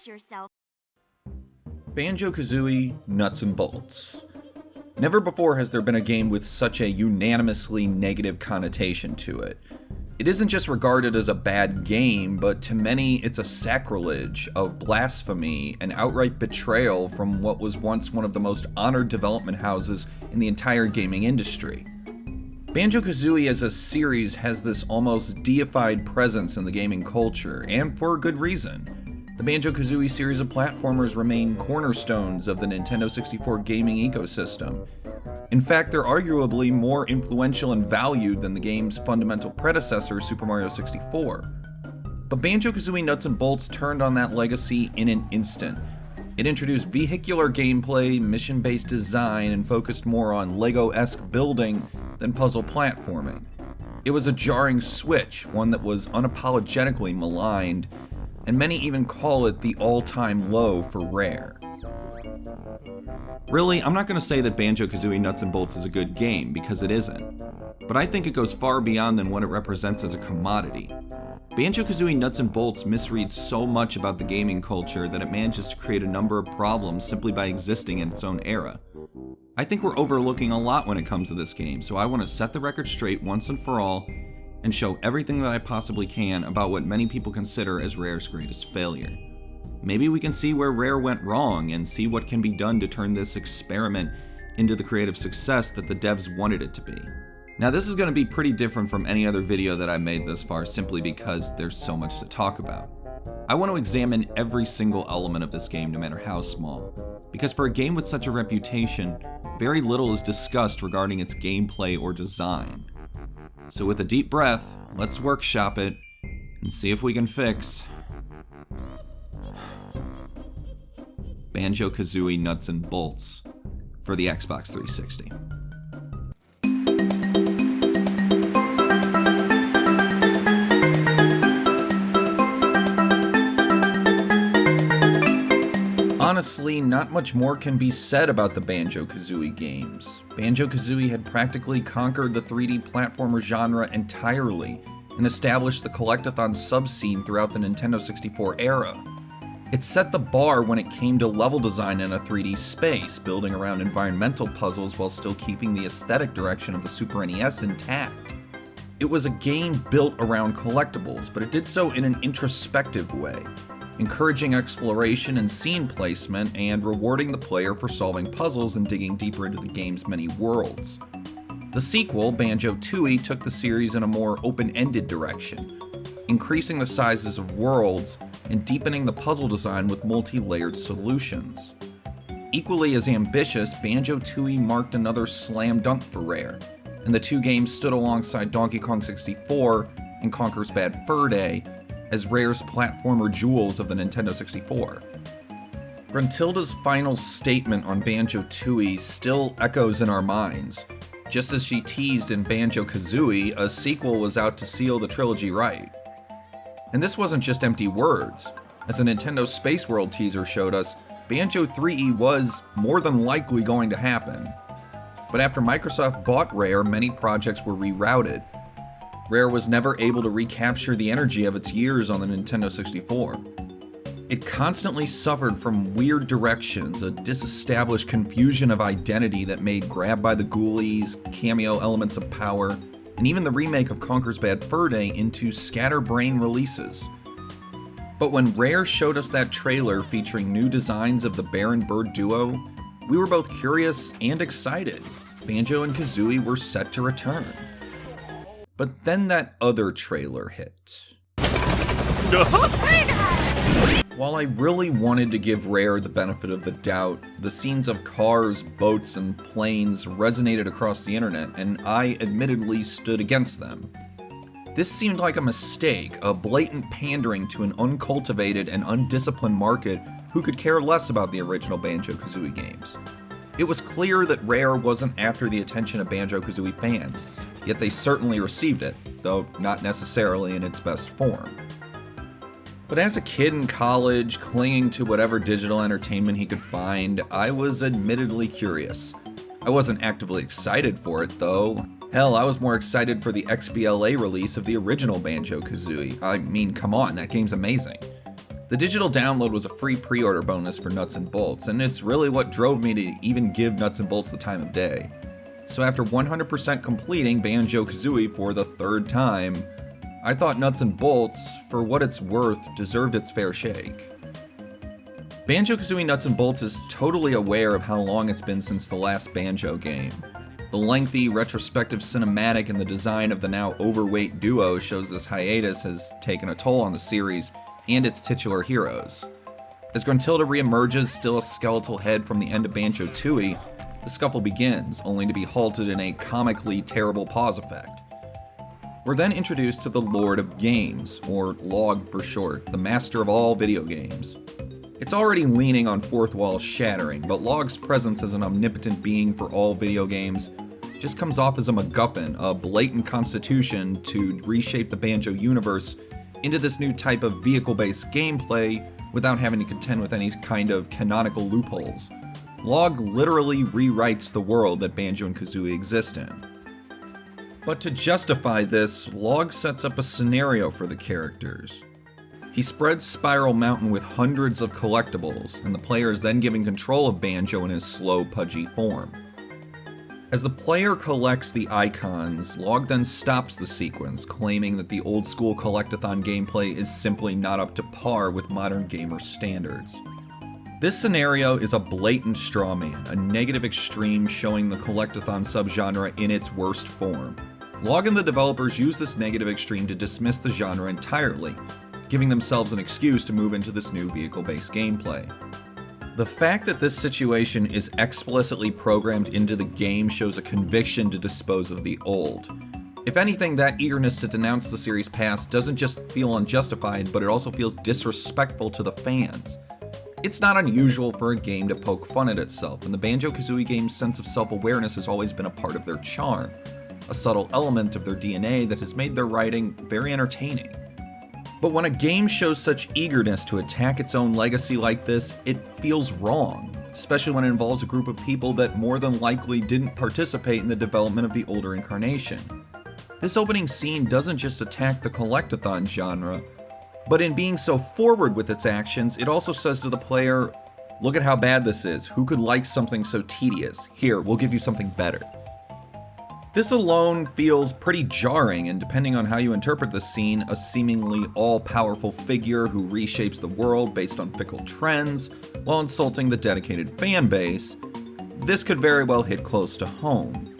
yourself. Banjo-Kazooie Nuts and Bolts. Never before has there been a game with such a unanimously negative connotation to it. It isn't just regarded as a bad game, but to many it's a sacrilege, a blasphemy, an outright betrayal from what was once one of the most honored development houses in the entire gaming industry. Banjo-Kazooie as a series has this almost deified presence in the gaming culture, and for a good reason. The Banjo-Kazooie series of platformers remain cornerstones of the Nintendo 64 gaming ecosystem. In fact, they're arguably more influential and valued than the game's fundamental predecessor, Super Mario 64. But Banjo-Kazooie Nuts and Bolts turned on that legacy in an instant. It introduced vehicular gameplay, mission-based design, and focused more on Lego-esque building than puzzle platforming. It was a jarring switch, one that was unapologetically maligned, and many even call it the all-time low for Rare. Really, I'm not going to say that Banjo-Kazooie Nuts and Bolts is a good game, because it isn't. But I think it goes far beyond than what it represents as a commodity. Banjo-Kazooie Nuts and Bolts misreads so much about the gaming culture that it manages to create a number of problems simply by existing in its own era. I think we're overlooking a lot when it comes to this game, so I want to set the record straight once and for all, and show everything that I possibly can about what many people consider as Rare's greatest failure. Maybe we can see where Rare went wrong and see what can be done to turn this experiment into the creative success that the devs wanted it to be. Now this is going to be pretty different from any other video that I've made thus far simply because there's so much to talk about. I want to examine every single element of this game no matter how small, because for a game with such a reputation, very little is discussed regarding its gameplay or design. So with a deep breath, let's workshop it and see if we can fix Banjo-Kazooie Nuts and Bolts for the Xbox 360. Honestly, not much more can be said about the Banjo-Kazooie games. Banjo-Kazooie had practically conquered the 3D platformer genre entirely and established the collectathon subscene throughout the Nintendo 64 era. It set the bar when it came to level design in a 3D space, building around environmental puzzles while still keeping the aesthetic direction of the Super NES intact. It was a game built around collectibles, but it did so in an introspective way, encouraging exploration and scene placement, and rewarding the player for solving puzzles and digging deeper into the game's many worlds. The sequel, Banjo-Tooie, took the series in a more open-ended direction, increasing the sizes of worlds and deepening the puzzle design with multi-layered solutions. Equally as ambitious, Banjo-Tooie marked another slam dunk for Rare, and the two games stood alongside Donkey Kong 64 and Conker's Bad Fur Day as Rare's platformer jewels of the Nintendo 64. Gruntilda's final statement on Banjo-Tooie still echoes in our minds. Just as she teased in Banjo-Kazooie, a sequel was out to seal the trilogy right. And this wasn't just empty words. As a Nintendo Space World teaser showed us, Banjo 3E was more than likely going to happen. But after Microsoft bought Rare, many projects were rerouted. Rare was never able to recapture the energy of its years on the Nintendo 64. It constantly suffered from weird directions, a disestablished confusion of identity that made Grab by the Ghoulies, cameo elements of Power, and even the remake of Conker's Bad Fur Day into scatterbrain releases. But when Rare showed us that trailer featuring new designs of the Bear and Bird duo, we were both curious and excited. Banjo and Kazooie were set to return. But then that other trailer hit. While I really wanted to give Rare the benefit of the doubt, the scenes of cars, boats, and planes resonated across the internet, and I admittedly stood against them. This seemed like a mistake, a blatant pandering to an uncultivated and undisciplined market who could care less about the original Banjo-Kazooie games. It was clear that Rare wasn't after the attention of Banjo-Kazooie fans, yet they certainly received it, though not necessarily in its best form. But as a kid in college, clinging to whatever digital entertainment he could find, I was admittedly curious. I wasn't actively excited for it, though. Hell, I was more excited for the XBLA release of the original Banjo-Kazooie. I mean, come on, that game's amazing. The digital download was a free pre-order bonus for Nuts and Bolts, and it's really what drove me to even give Nuts and Bolts the time of day. So after 100% completing Banjo-Kazooie for the third time, I thought Nuts and Bolts, for what it's worth, deserved its fair shake. Banjo-Kazooie Nuts and Bolts is totally aware of how long it's been since the last Banjo game. The lengthy, retrospective cinematic and the design of the now overweight duo shows this hiatus has taken a toll on the series and its titular heroes. As Gruntilda reemerges, still a skeletal head from the end of Banjo-Tooie, the scuffle begins, only to be halted in a comically terrible pause effect. We're then introduced to the Lord of Games, or LOG for short, the master of all video games. It's already leaning on fourth wall shattering, but LOG's presence as an omnipotent being for all video games just comes off as a MacGuffin, a blatant constitution to reshape the Banjo universe into this new type of vehicle-based gameplay without having to contend with any kind of canonical loopholes. LOG literally rewrites the world that Banjo and Kazooie exist in. But to justify this, LOG sets up a scenario for the characters. He spreads Spiral Mountain with hundreds of collectibles, and the player is then given control of Banjo in his slow, pudgy form. As the player collects the icons, LOG then stops the sequence, claiming that the old-school collectathon gameplay is simply not up to par with modern gamer standards. This scenario is a blatant straw man, a negative extreme showing the collectathon subgenre in its worst form. LOG and the developers use this negative extreme to dismiss the genre entirely, giving themselves an excuse to move into this new vehicle-based gameplay. The fact that this situation is explicitly programmed into the game shows a conviction to dispose of the old. If anything, that eagerness to denounce the series past doesn't just feel unjustified, but it also feels disrespectful to the fans. It's not unusual for a game to poke fun at itself, and the Banjo-Kazooie game's sense of self-awareness has always been a part of their charm, a subtle element of their DNA that has made their writing very entertaining. But when a game shows such eagerness to attack its own legacy like this, it feels wrong, especially when it involves a group of people that more than likely didn't participate in the development of the older incarnation. This opening scene doesn't just attack the collectathon genre, but in being so forward with its actions, it also says to the player, look at how bad this is, who could like something so tedious? Here, we'll give you something better. This alone feels pretty jarring, and depending on how you interpret the scene, a seemingly all-powerful figure who reshapes the world based on fickle trends, while insulting the dedicated fan base, this could very well hit close to home.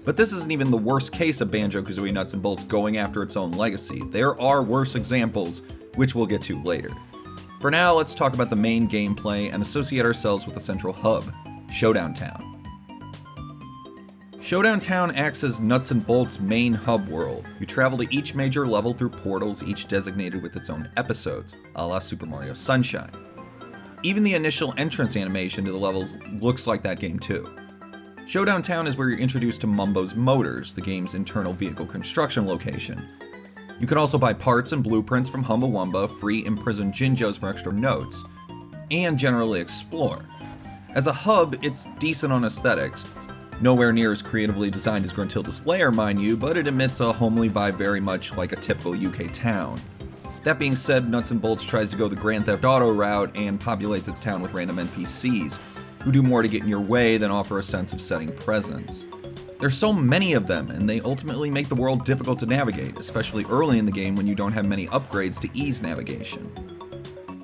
But this isn't even the worst case of Banjo-Kazooie Nuts and Bolts going after its own legacy. There are worse examples, which we'll get to later. For now, let's talk about the main gameplay and associate ourselves with the central hub, Showdown Town. Showdown Town acts as Nuts and Bolts' main hub world. You travel to each major level through portals, each designated with its own episodes, a la Super Mario Sunshine. Even the initial entrance animation to the levels looks like that game too. Showdown Town is where you're introduced to Mumbo's Motors, the game's internal vehicle construction location. You can also buy parts and blueprints from Humbawamba, free imprisoned Jinjos for extra notes, and generally explore. As a hub, it's decent on aesthetics. Nowhere near as creatively designed as Gruntilda's Lair, mind you, but it emits a homely vibe very much like a typical UK town. That being said, Nuts and Bolts tries to go the Grand Theft Auto route and populates its town with random NPCs, who do more to get in your way than offer a sense of setting presence. There's so many of them, and they ultimately make the world difficult to navigate, especially early in the game when you don't have many upgrades to ease navigation.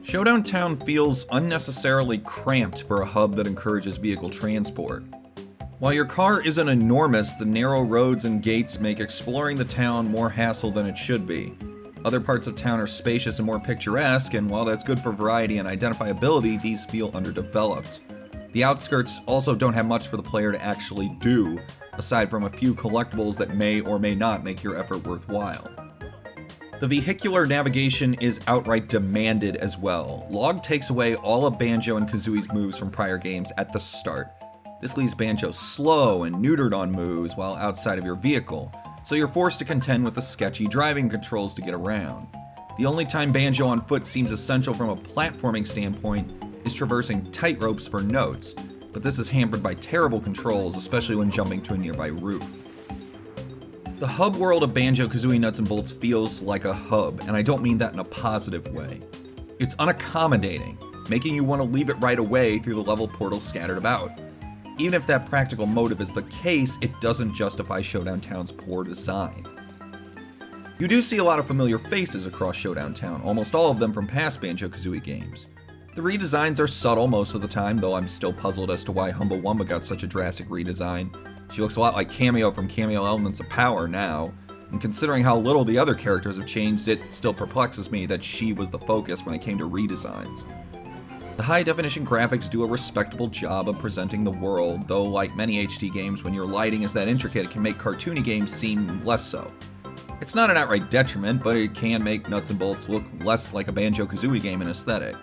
Showdown Town feels unnecessarily cramped for a hub that encourages vehicle transport. While your car isn't enormous, the narrow roads and gates make exploring the town more hassle than it should be. Other parts of town are spacious and more picturesque, and while that's good for variety and identifiability, these feel underdeveloped. The outskirts also don't have much for the player to actually do, aside from a few collectibles that may or may not make your effort worthwhile. The vehicular navigation is outright demanded as well. LOG takes away all of Banjo and Kazooie's moves from prior games at the start. This leaves Banjo slow and neutered on moves while outside of your vehicle, so you're forced to contend with the sketchy driving controls to get around. The only time Banjo on foot seems essential from a platforming standpoint is traversing tightropes for notes, but this is hampered by terrible controls, especially when jumping to a nearby roof. The hub world of Banjo-Kazooie Nuts and Bolts feels like a hub, and I don't mean that in a positive way. It's unaccommodating, making you want to leave it right away through the level portals scattered about. Even if that practical motive is the case, it doesn't justify Showdown Town's poor design. You do see a lot of familiar faces across Showdown Town, almost all of them from past Banjo-Kazooie games. The redesigns are subtle most of the time, though I'm still puzzled as to why Humbawamba got such a drastic redesign. She looks a lot like Cameo from Cameo Elements of Power now, and considering how little the other characters have changed, it still perplexes me that she was the focus when it came to redesigns. The high-definition graphics do a respectable job of presenting the world, though like many HD games, when your lighting is that intricate, it can make cartoony games seem less so. It's not an outright detriment, but it can make Nuts and Bolts look less like a Banjo-Kazooie game in aesthetic.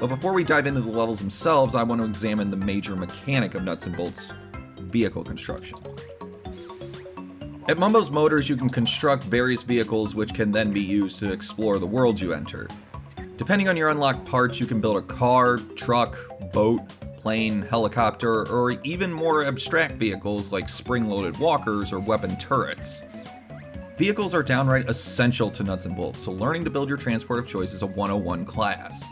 But before we dive into the levels themselves, I want to examine the major mechanic of Nuts and Bolts: vehicle construction. At Mumbo's Motors, you can construct various vehicles which can then be used to explore the world you enter. Depending on your unlocked parts, you can build a car, truck, boat, plane, helicopter, or even more abstract vehicles like spring-loaded walkers or weapon turrets. Vehicles are downright essential to Nuts and Bolts, so learning to build your transport of choice is a 101 class.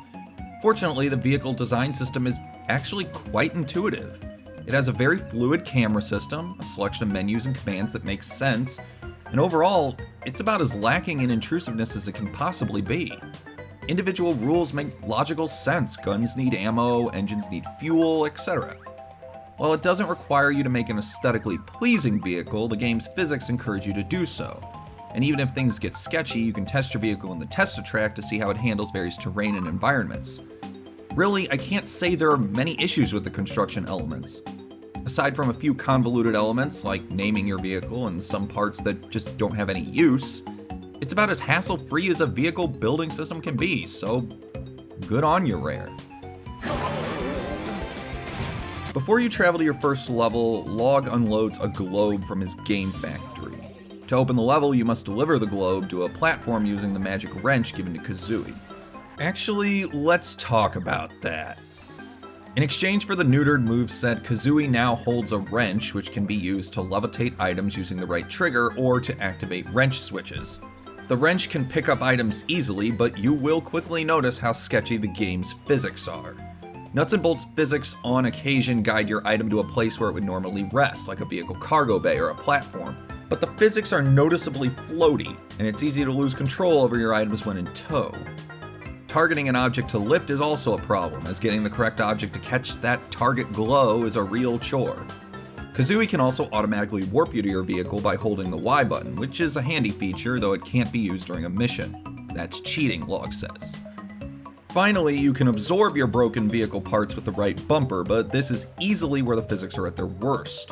Fortunately, the vehicle design system is actually quite intuitive. It has a very fluid camera system, a selection of menus and commands that makes sense, and overall, it's about as lacking in intrusiveness as it can possibly be. Individual rules make logical sense. Guns need ammo, engines need fuel, etc. While it doesn't require you to make an aesthetically pleasing vehicle, the game's physics encourage you to do so. And even if things get sketchy, you can test your vehicle in the test track to see how it handles various terrain and environments. Really, I can't say there are many issues with the construction elements. Aside from a few convoluted elements like naming your vehicle and some parts that just don't have any use, it's about as hassle-free as a vehicle building system can be, so good on you, Rare. Before you travel to your first level, Log unloads a globe from his game factory. To open the level, you must deliver the globe to a platform using the magic wrench given to Kazooie. Actually, let's talk about that. In exchange for the neutered moveset, Kazooie now holds a wrench which can be used to levitate items using the right trigger or to activate wrench switches. The wrench can pick up items easily, but you will quickly notice how sketchy the game's physics are. Nuts and Bolts physics on occasion guide your item to a place where it would normally rest, like a vehicle cargo bay or a platform, but the physics are noticeably floaty, and it's easy to lose control over your items when in tow. Targeting an object to lift is also a problem, as getting the correct object to catch that target glow is a real chore. Kazooie can also automatically warp you to your vehicle by holding the Y button, which is a handy feature, though it can't be used during a mission. That's cheating, Log says. Finally, you can absorb your broken vehicle parts with the right bumper, but this is easily where the physics are at their worst.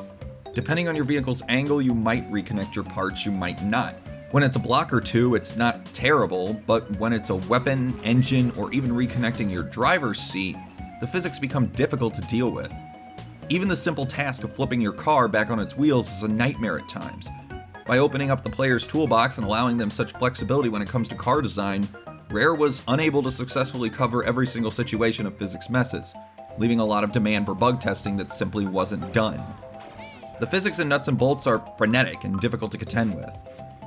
Depending on your vehicle's angle, you might reconnect your parts, you might not. When it's a block or two, it's not terrible, but when it's a weapon, engine, or even reconnecting your driver's seat, the physics become difficult to deal with. Even the simple task of flipping your car back on its wheels is a nightmare at times. By opening up the player's toolbox and allowing them such flexibility when it comes to car design, Rare was unable to successfully cover every single situation of physics messes, leaving a lot of demand for bug testing that simply wasn't done. The physics in Nuts and Bolts are frenetic and difficult to contend with,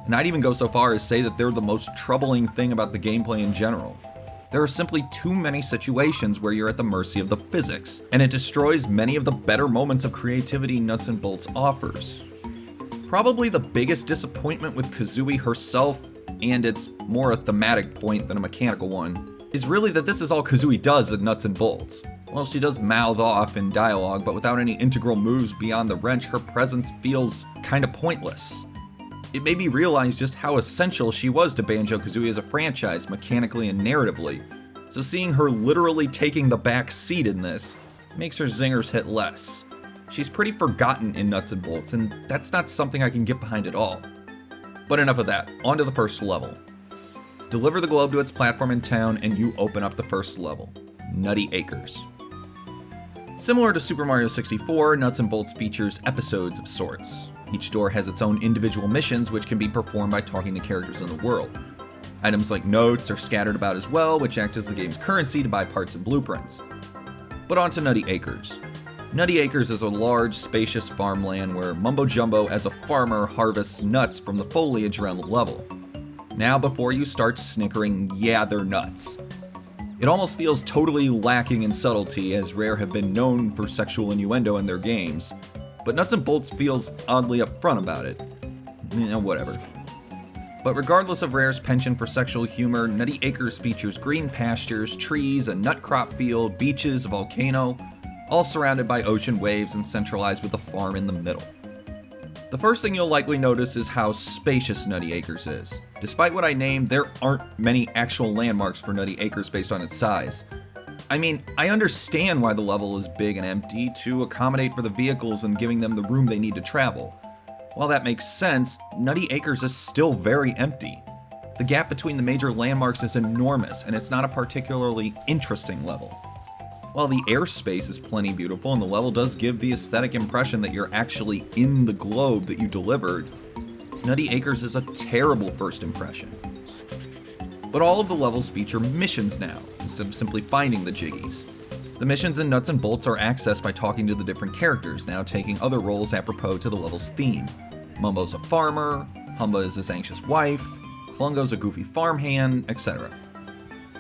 and I'd even go so far as say that they're the most troubling thing about the gameplay in general. There are simply too many situations where you're at the mercy of the physics, and it destroys many of the better moments of creativity Nuts and Bolts offers. Probably the biggest disappointment with Kazooie herself, and it's more a thematic point than a mechanical one, is really that this is all Kazooie does in Nuts and Bolts. Well, she does mouth off in dialogue, but without any integral moves beyond the wrench, her presence feels kinda pointless. It made me realize just how essential she was to Banjo-Kazooie as a franchise, mechanically and narratively, so seeing her literally taking the back seat in this makes her zingers hit less. She's pretty forgotten in Nuts and Bolts, and that's not something I can get behind at all. But enough of that, on to the first level. Deliver the globe to its platform in town, and you open up the first level, Nutty Acres. Similar to Super Mario 64, Nuts and Bolts features episodes of sorts. Each door has its own individual missions, which can be performed by talking to characters in the world. Items like notes are scattered about as well, which act as the game's currency to buy parts and blueprints. But on to Nutty Acres. Nutty Acres is a large, spacious farmland where Mumbo Jumbo as a farmer harvests nuts from the foliage around the level. Now before you start snickering, yeah, they're nuts. It almost feels totally lacking in subtlety, as Rare have been known for sexual innuendo in their games, but Nuts and Bolts feels oddly upfront about it. Whatever. But regardless of Rare's penchant for sexual humor, Nutty Acres features green pastures, trees, a nut crop field, beaches, a volcano, all surrounded by ocean waves and centralized with a farm in the middle. The first thing you'll likely notice is how spacious Nutty Acres is. Despite what I named, there aren't many actual landmarks for Nutty Acres based on its size. I mean, I understand why the level is big and empty, to accommodate for the vehicles and giving them the room they need to travel. While that makes sense, Nutty Acres is still very empty. The gap between the major landmarks is enormous, and it's not a particularly interesting level. While the airspace is plenty beautiful and the level does give the aesthetic impression that you're actually in the globe that you delivered, Nutty Acres is a terrible first impression. But all of the levels feature missions now, instead of simply finding the Jiggies. The missions in Nuts and Bolts are accessed by talking to the different characters, now taking other roles apropos to the level's theme. Mumbo's a farmer, Humba is his anxious wife, Klungo's a goofy farmhand, etc.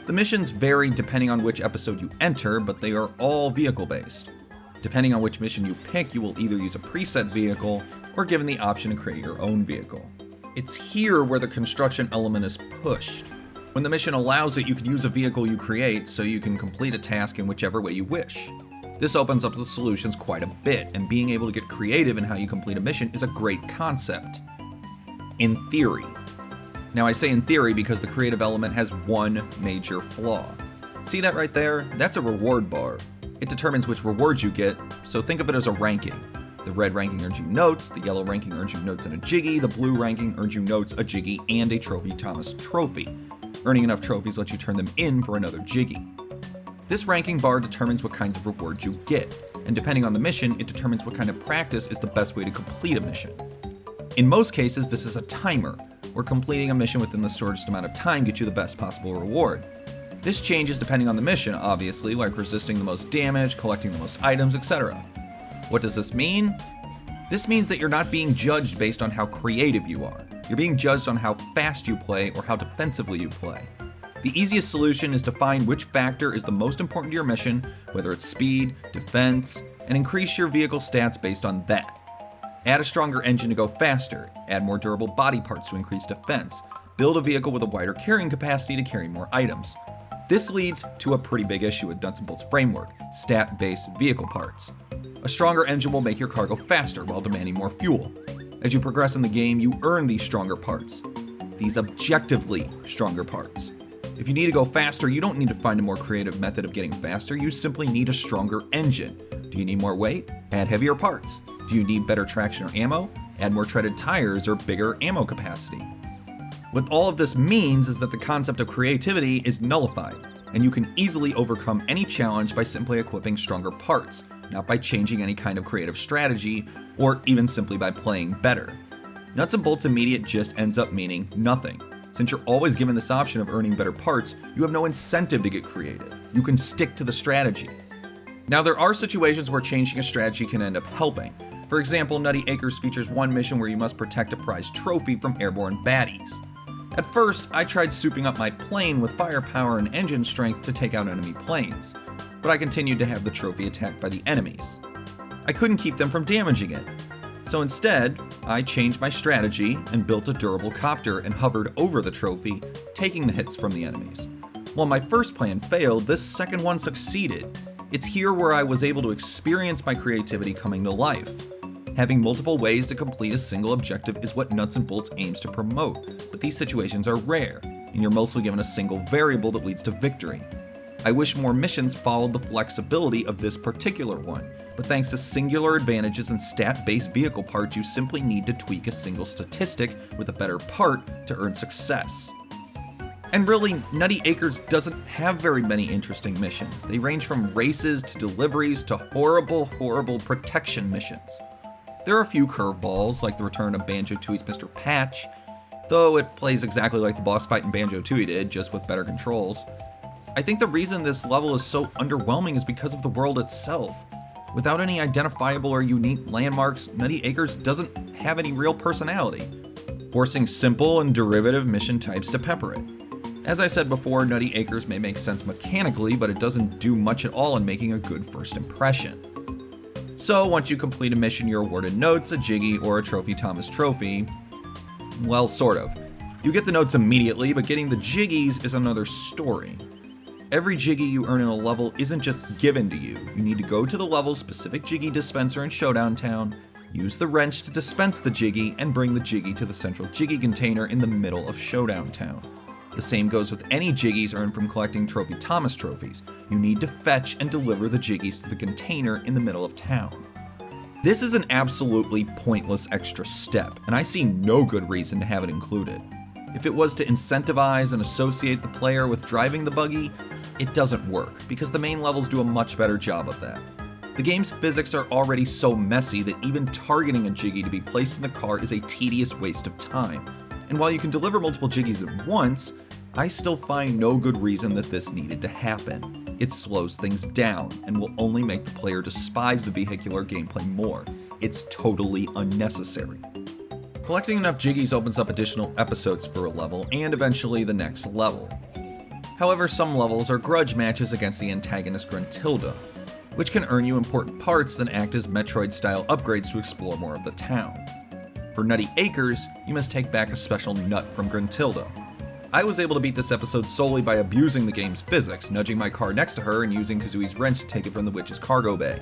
The missions vary depending on which episode you enter, but they are all vehicle-based. Depending on which mission you pick, you will either use a preset vehicle, or given the option to create your own vehicle. It's here where the construction element is pushed. When the mission allows it, you can use a vehicle you create so you can complete a task in whichever way you wish. This opens up the solutions quite a bit, and being able to get creative in how you complete a mission is a great concept. In theory. Now I say in theory because the creative element has one major flaw. See that right there? That's a reward bar. It determines which rewards you get, so think of it as a ranking. The red ranking earns you notes, the yellow ranking earns you notes and a Jiggy, the blue ranking earns you notes, a Jiggy, and a Trophy Thomas trophy. Earning enough trophies lets you turn them in for another Jiggy. This ranking bar determines what kinds of rewards you get, and depending on the mission, it determines what kind of practice is the best way to complete a mission. In most cases, this is a timer, where completing a mission within the shortest amount of time gets you the best possible reward. This changes depending on the mission, obviously, like resisting the most damage, collecting the most items, etc. What does this mean? This means that you're not being judged based on how creative you are. You're being judged on how fast you play or how defensively you play. The easiest solution is to find which factor is the most important to your mission, whether it's speed, defense, and increase your vehicle stats based on that. Add a stronger engine to go faster, add more durable body parts to increase defense, build a vehicle with a wider carrying capacity to carry more items. This leads to a pretty big issue with Nuts and Bolts' framework, stat-based vehicle parts. A stronger engine will make your car go faster while demanding more fuel. As you progress in the game, you earn these stronger parts. These objectively stronger parts. If you need to go faster, you don't need to find a more creative method of getting faster, you simply need a stronger engine. Do you need more weight? Add heavier parts. Do you need better traction or ammo? Add more treaded tires or bigger ammo capacity. What all of this means is that the concept of creativity is nullified, and you can easily overcome any challenge by simply equipping stronger parts, not by changing any kind of creative strategy, or even simply by playing better. Nuts and Bolts immediate just ends up meaning nothing. Since you're always given this option of earning better parts, you have no incentive to get creative. You can stick to the strategy. Now there are situations where changing a strategy can end up helping. For example, Nutty Acres features one mission where you must protect a prized trophy from airborne baddies. At first, I tried souping up my plane with firepower and engine strength to take out enemy planes, but I continued to have the trophy attacked by the enemies. I couldn't keep them from damaging it. So instead, I changed my strategy and built a durable copter and hovered over the trophy, taking the hits from the enemies. While my first plan failed, this second one succeeded. It's here where I was able to experience my creativity coming to life. Having multiple ways to complete a single objective is what Nuts and Bolts aims to promote, but these situations are rare, and you're mostly given a single variable that leads to victory. I wish more missions followed the flexibility of this particular one, but thanks to singular advantages in stat-based vehicle parts, you simply need to tweak a single statistic with a better part to earn success. And really, Nutty Acres doesn't have very many interesting missions. They range from races to deliveries to horrible protection missions. There are a few curveballs, like the return of Banjo-Tooie's Mr. Patch, though it plays exactly like the boss fight in Banjo-Tooie did, just with better controls. I think the reason this level is so underwhelming is because of the world itself. Without any identifiable or unique landmarks, Nutty Acres doesn't have any real personality, forcing simple and derivative mission types to pepper it. As I said before, Nutty Acres may make sense mechanically, but it doesn't do much at all in making a good first impression. So once you complete a mission, you're awarded notes, a Jiggy, or a Trophy Thomas trophy. Well, sort of. You get the notes immediately, but getting the Jiggies is another story. Every Jiggy you earn in a level isn't just given to you. You need to go to the level's specific Jiggy dispenser in Showdown Town, use the wrench to dispense the Jiggy, and bring the Jiggy to the central Jiggy container in the middle of Showdown Town. The same goes with any Jiggies earned from collecting Trophy Thomas trophies. You need to fetch and deliver the Jiggies to the container in the middle of town. This is an absolutely pointless extra step, and I see no good reason to have it included. If it was to incentivize and associate the player with driving the buggy, it doesn't work, because the main levels do a much better job of that. The game's physics are already so messy that even targeting a Jiggy to be placed in the car is a tedious waste of time. And while you can deliver multiple Jiggies at once, I still find no good reason that this needed to happen. It slows things down and will only make the player despise the vehicular gameplay more. It's totally unnecessary. Collecting enough Jiggies opens up additional episodes for a level and eventually the next level. However, some levels are grudge matches against the antagonist Gruntilda, which can earn you important parts that act as Metroid-style upgrades to explore more of the town. For Nutty Acres, you must take back a special nut from Gruntilda. I was able to beat this episode solely by abusing the game's physics, nudging my car next to her and using Kazooie's wrench to take it from the witch's cargo bay.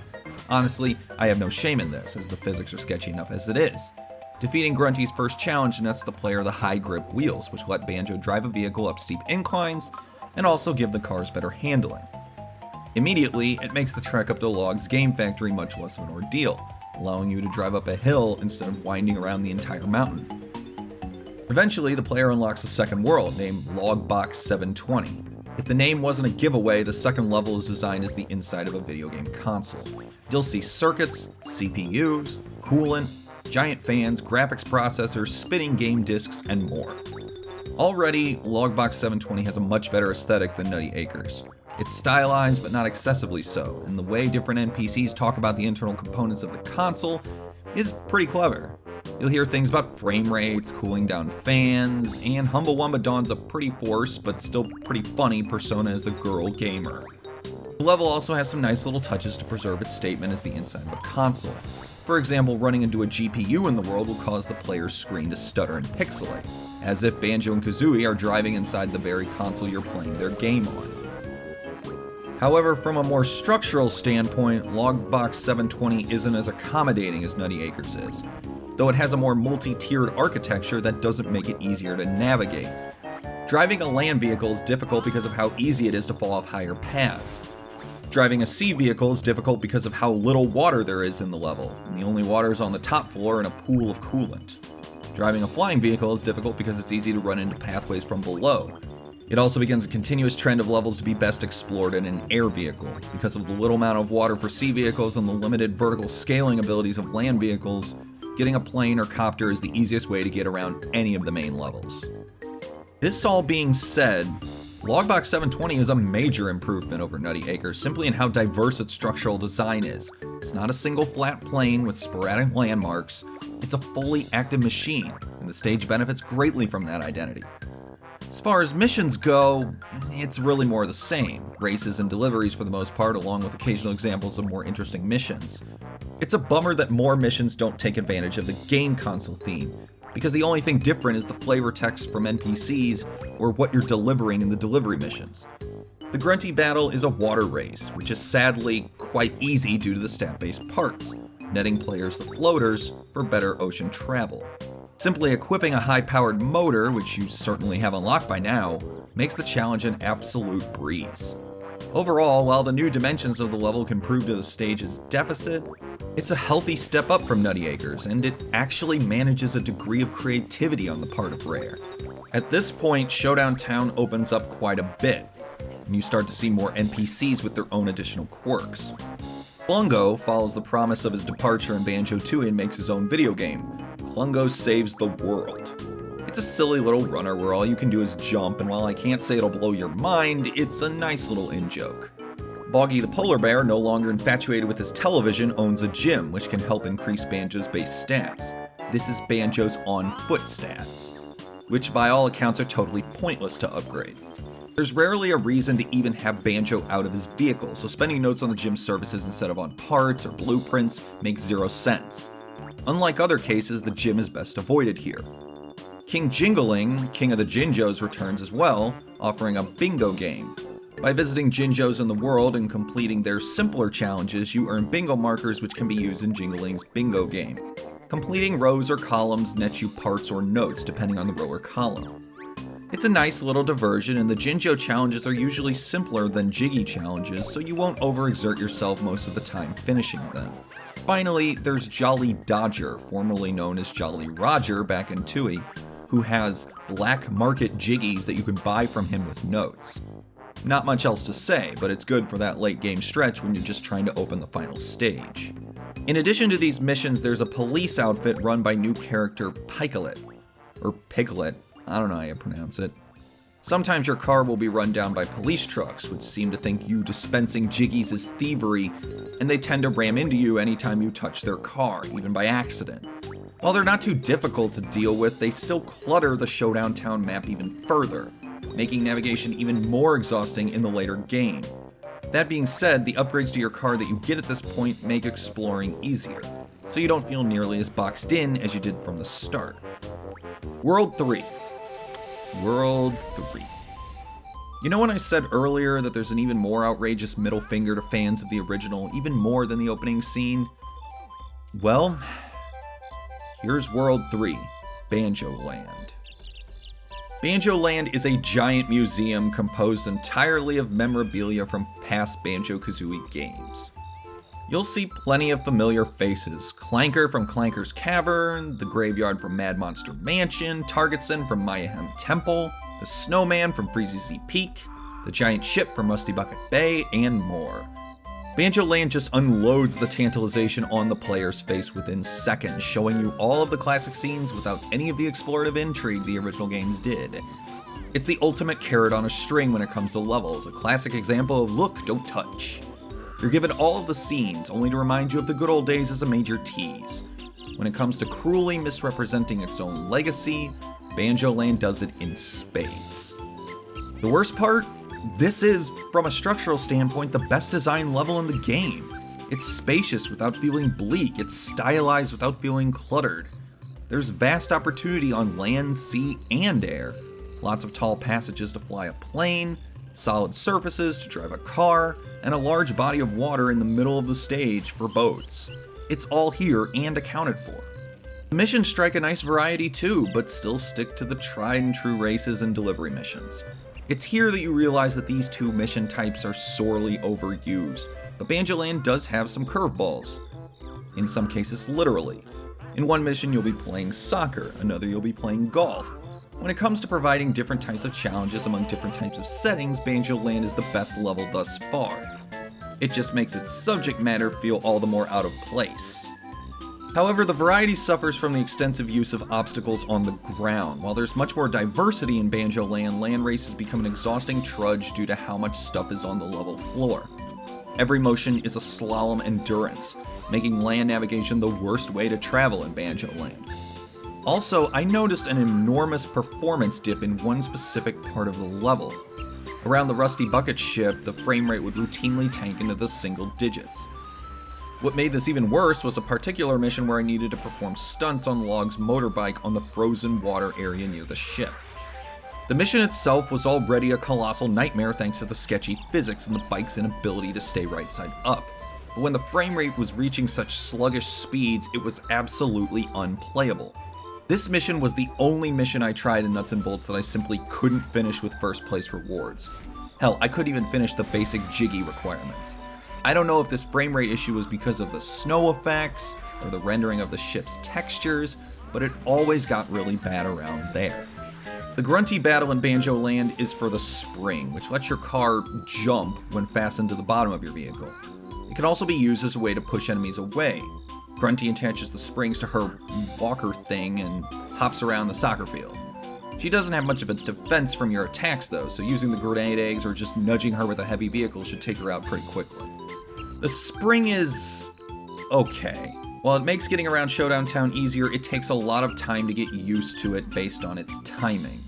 Honestly, I have no shame in this, as the physics are sketchy enough as it is. Defeating Grunty's first challenge nets the player the high grip wheels, which let Banjo drive a vehicle up steep inclines, and also give the cars better handling. Immediately, it makes the trek up to Log's Game Factory much less of an ordeal, allowing you to drive up a hill instead of winding around the entire mountain. Eventually, the player unlocks a second world, named Logbox 720. If the name wasn't a giveaway, the second level is designed as the inside of a video game console. You'll see circuits, CPUs, coolant, giant fans, graphics processors, spinning game discs, and more. Already, Logbox 720 has a much better aesthetic than Nutty Acres. It's stylized, but not excessively so, and the way different NPCs talk about the internal components of the console is pretty clever. You'll hear things about frame rates, cooling down fans, and Humblewumba dons a pretty forced, but still pretty funny persona as the girl gamer. The level also has some nice little touches to preserve its statement as the inside of a console. For example, running into a GPU in the world will cause the player's screen to stutter and pixelate, as if Banjo and Kazooie are driving inside the very console you're playing their game on. However, from a more structural standpoint, Logbox 720 isn't as accommodating as Nutty Acres is, though it has a more multi-tiered architecture that doesn't make it easier to navigate. Driving a land vehicle is difficult because of how easy it is to fall off higher paths. Driving a sea vehicle is difficult because of how little water there is in the level, and the only water is on the top floor in a pool of coolant. Driving a flying vehicle is difficult because it's easy to run into pathways from below. It also begins a continuous trend of levels to be best explored in an air vehicle. Because of the little amount of water for sea vehicles and the limited vertical scaling abilities of land vehicles, getting a plane or copter is the easiest way to get around any of the main levels. This all being said, Logbox 720 is a major improvement over Nutty Acres simply in how diverse its structural design is. It's not a single flat plane with sporadic landmarks, it's a fully active machine, and the stage benefits greatly from that identity. As far as missions go, it's really more the same. Races and deliveries for the most part, along with occasional examples of more interesting missions. It's a bummer that more missions don't take advantage of the game console theme, because the only thing different is the flavor text from NPCs or what you're delivering in the delivery missions. The Grunty battle is a water race, which is sadly quite easy due to the stat-based parts, netting players the floaters for better ocean travel. Simply equipping a high-powered motor, which you certainly have unlocked by now, makes the challenge an absolute breeze. Overall, while the new dimensions of the level can prove to the stage's deficit, it's a healthy step up from Nutty Acres, and it actually manages a degree of creativity on the part of Rare. At this point, Showdown Town opens up quite a bit, and you start to see more NPCs with their own additional quirks. Klungo follows the promise of his departure in Banjo-Tooie and makes his own video game. Klungo Saves the World. It's a silly little runner where all you can do is jump, and while I can't say it'll blow your mind, it's a nice little in-joke. Boggy the polar bear, no longer infatuated with his television, owns a gym, which can help increase Banjo's base stats. This is Banjo's on-foot stats, which by all accounts are totally pointless to upgrade. There's rarely a reason to even have Banjo out of his vehicle, so spending notes on the gym services instead of on parts or blueprints makes zero sense. Unlike other cases, the gym is best avoided here. King Jingling, King of the Jinjos, returns as well, offering a bingo game. By visiting Jinjos in the world and completing their simpler challenges, you earn bingo markers which can be used in Jingling's bingo game. Completing rows or columns nets you parts or notes depending on the row or column. It's a nice little diversion, and the Jinjo challenges are usually simpler than Jiggy challenges, so you won't overexert yourself most of the time finishing them. Finally, there's Jolly Dodger, formerly known as Jolly Roger back in Tooie, who has black market Jiggies that you can buy from him with notes. Not much else to say, but it's good for that late game stretch when you're just trying to open the final stage. In addition to these missions, there's a police outfit run by new character Pikelet, or Piglet, I don't know how you pronounce it. Sometimes your car will be run down by police trucks, which seem to think you dispensing Jiggies is thievery, and they tend to ram into you anytime you touch their car, even by accident. While they're not too difficult to deal with, they still clutter the Showdown Town map even further, making navigation even more exhausting in the later game. That being said, the upgrades to your car that you get at this point make exploring easier, so you don't feel nearly as boxed in as you did from the start. World 3. World 3. You know when I said earlier that there's an even more outrageous middle finger to fans of the original, even more than the opening scene? Well, here's World 3, Banjo-Land. Banjo-Land is a giant museum composed entirely of memorabilia from past Banjo-Kazooie games. You'll see plenty of familiar faces: Clanker from Clanker's Cavern, the Graveyard from Mad Monster Mansion, Targetson from Mayhem Temple, the Snowman from Freezy Peak, the giant ship from Rusty Bucket Bay, and more. Banjo-Land just unloads the tantalization on the player's face within seconds, showing you all of the classic scenes without any of the explorative intrigue the original games did. It's the ultimate carrot on a string when it comes to levels, a classic example of look, don't touch. You're given all of the scenes, only to remind you of the good old days as a major tease. When it comes to cruelly misrepresenting its own legacy, Banjo-Land does it in spades. The worst part? This is, from a structural standpoint, the best designed level in the game. It's spacious without feeling bleak, it's stylized without feeling cluttered. There's vast opportunity on land, sea, and air. Lots of tall passages to fly a plane, solid surfaces to drive a car, and a large body of water in the middle of the stage for boats. It's all here and accounted for. The missions strike a nice variety too, but still stick to the tried and true races and delivery missions. It's here that you realize that these two mission types are sorely overused, but Banjo-Land does have some curveballs. In some cases, literally. In one mission you'll be playing soccer, another you'll be playing golf. When it comes to providing different types of challenges among different types of settings, Banjo-Land is the best level thus far. It just makes its subject matter feel all the more out of place. However, the variety suffers from the extensive use of obstacles on the ground. While there's much more diversity in Banjo-Land, land races become an exhausting trudge due to how much stuff is on the level floor. Every motion is a slalom endurance, making land navigation the worst way to travel in Banjo-Land. Also, I noticed an enormous performance dip in one specific part of the level. Around the Rusty Bucket ship, the frame rate would routinely tank into the single digits. What made this even worse was a particular mission where I needed to perform stunts on Log's motorbike on the frozen water area near the ship. The mission itself was already a colossal nightmare thanks to the sketchy physics and the bike's inability to stay right side up. But when the frame rate was reaching such sluggish speeds, it was absolutely unplayable. This mission was the only mission I tried in Nuts and Bolts that I simply couldn't finish with first place rewards. Hell, I couldn't even finish the basic Jiggy requirements. I don't know if this frame rate issue was because of the snow effects or the rendering of the ship's textures, but it always got really bad around there. The grunty battle in Banjo-Land is for the spring, which lets your car jump when fastened to the bottom of your vehicle. It can also be used as a way to push enemies away. Grunty attaches the springs to her walker thing and hops around the soccer field. She doesn't have much of a defense from your attacks though, so using the grenade eggs or just nudging her with a heavy vehicle should take her out pretty quickly. The spring is okay. While it makes getting around Showdown Town easier, it takes a lot of time to get used to it based on its timing.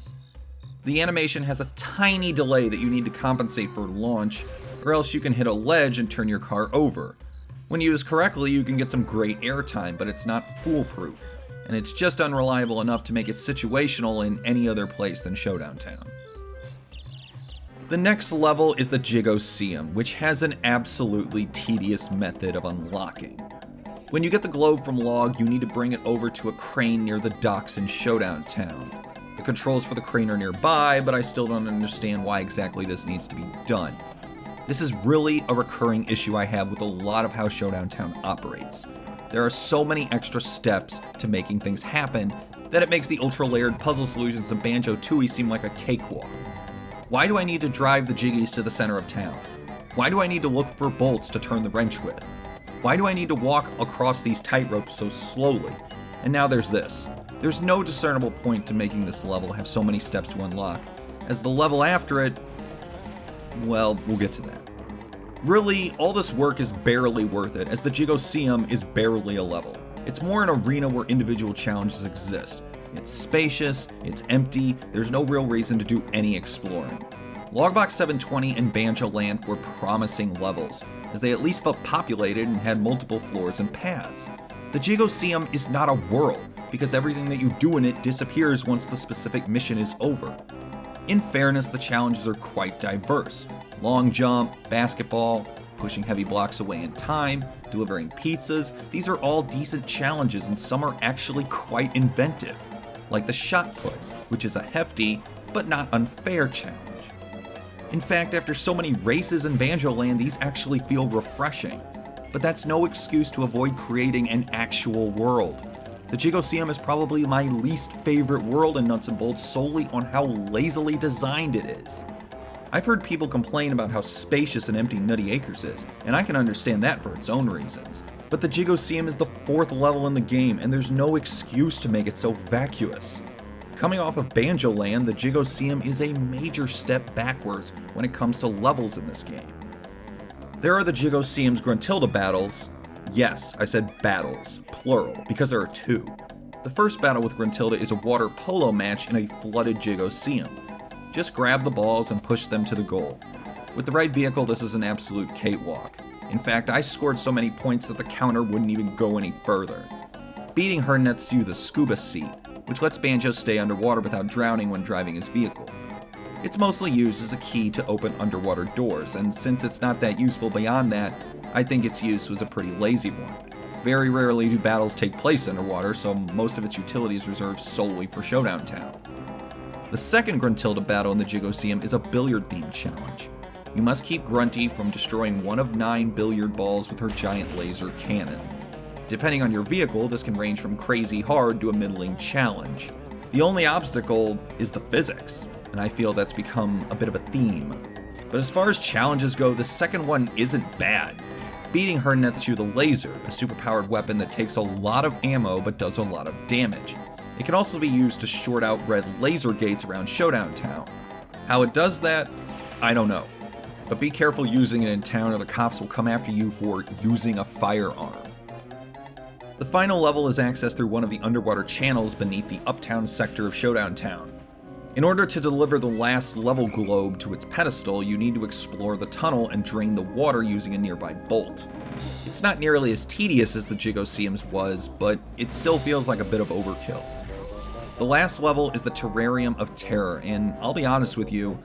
The animation has a tiny delay that you need to compensate for launch, or else you can hit a ledge and turn your car over. When used correctly, you can get some great airtime, but it's not foolproof, and it's just unreliable enough to make it situational in any other place than Showdown Town. The next level is the Banjo-Kazooie, which has an absolutely tedious method of unlocking. When you get the globe from Log, you need to bring it over to a crane near the docks in Showdown Town. The controls for the crane are nearby, but I still don't understand why exactly this needs to be done. This is really a recurring issue I have with a lot of how Showdown Town operates. There are so many extra steps to making things happen that it makes the ultra-layered puzzle solutions in Banjo-Tooie seem like a cakewalk. Why do I need to drive the jiggies to the center of town? Why do I need to look for bolts to turn the wrench with? Why do I need to walk across these tightropes so slowly? And now there's this. There's no discernible point to making this level have so many steps to unlock, as the level after it, well, we'll get to that. Really, all this work is barely worth it, as the Banjo-Kazooie is barely a level. It's more an arena where individual challenges exist. It's spacious, it's empty, there's no real reason to do any exploring. Logbox 720 and Banjo Land were promising levels, as they at least felt populated and had multiple floors and paths. The Banjo-Kazooie is not a world, because everything that you do in it disappears once the specific mission is over. In fairness, the challenges are quite diverse. Long jump, basketball, pushing heavy blocks away in time, delivering pizzas, these are all decent challenges and some are actually quite inventive. Like the shot put, which is a hefty, but not unfair challenge. In fact, after so many races in Banjo Land, these actually feel refreshing. But that's no excuse to avoid creating an actual world. The Banjo-Kazooie is probably my least favorite world in Nuts and Bolts solely on how lazily designed it is. I've heard people complain about how spacious and empty Nutty Acres is, and I can understand that for its own reasons. But the Banjo-Kazooie is the 4th level in the game, and there's no excuse to make it so vacuous. Coming off of Banjo Land, the Banjo-Kazooie is a major step backwards when it comes to levels in this game. There are the Banjo-Kazooie's Gruntilda battles. Yes, I said battles, plural, because there are 2. The first battle with Gruntilda is a water polo match in a flooded Banjo-Kazooie. Just grab the balls and push them to the goal. With the right vehicle, this is an absolute cakewalk. In fact, I scored so many points that the counter wouldn't even go any further. Beating her nets you the scuba seat, which lets Banjo stay underwater without drowning when driving his vehicle. It's mostly used as a key to open underwater doors, and since it's not that useful beyond that, I think its use was a pretty lazy one. Very rarely do battles take place underwater, so most of its utility is reserved solely for Showdown Town. The second Gruntilda battle in the Banjo-Kazooie is a billiard-themed challenge. You must keep Grunty from destroying one of 9 billiard balls with her giant laser cannon. Depending on your vehicle, this can range from crazy hard to a middling challenge. The only obstacle is the physics, and I feel that's become a bit of a theme. But as far as challenges go, the second one isn't bad. Beating her nets you the laser, a superpowered weapon that takes a lot of ammo but does a lot of damage. It can also be used to short out red laser gates around Showdown Town. How it does that, I don't know. But be careful using it in town or the cops will come after you for using a firearm. The final level is accessed through one of the underwater channels beneath the uptown sector of Showdown Town. In order to deliver the last level globe to its pedestal, you need to explore the tunnel and drain the water using a nearby bolt. It's not nearly as tedious as the Banjo-Kazooie was, but it still feels like a bit of overkill. The last level is the Terrarium of Terror, and I'll be honest with you,